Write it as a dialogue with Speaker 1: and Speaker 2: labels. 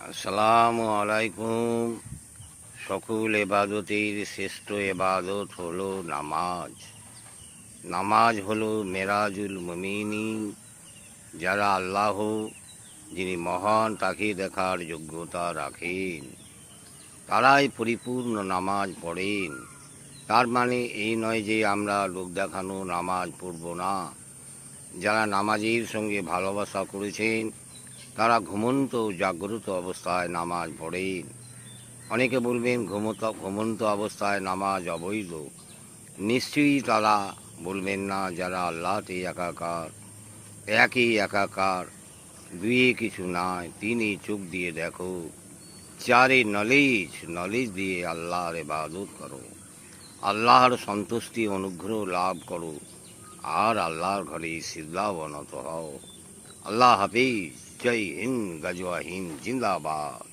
Speaker 1: আসসালামু আলাইকুম। সকল এবাদতের শ্রেষ্ঠ এবাদত হলো নামাজ। নামাজ হলো মেরাজুল মুমিনিন। যারা আল্লাহ যিনি মহান তাকে দেখার যোগ্যতা রাখেন তারাই পরিপূর্ণ নামাজ পড়েন। তার মানে এই নয় যে আমরা লোক দেখানো নামাজ পড়ব না। যারা নামাজের সঙ্গে ভালোবাসা করেছেন তারা ঘুমন্ত জাগ্রত অবস্থায় নামাজ পড়েন। অনেকে বলবেন ঘুমন্ত অবস্থায় নামাজ অবৈধ। নিশ্চয়ই তারা বলবেন না যারা আল্লাহতে একাকার, একই একাকার, দুয়ে কিছু নয়, তিনি চোখ দিয়ে দেখো, চারে নলেজ দিয়ে আল্লাহর ইবাদত করো, আল্লাহর সন্তুষ্টি অনুগ্রহ লাভ করো, আর আল্লাহর ঘরে সিজদাবনত হও। আল্লাহ হাফিজ। জয় হিন্দ, গজওয়া হিন্দ, জিন্দাবাদ।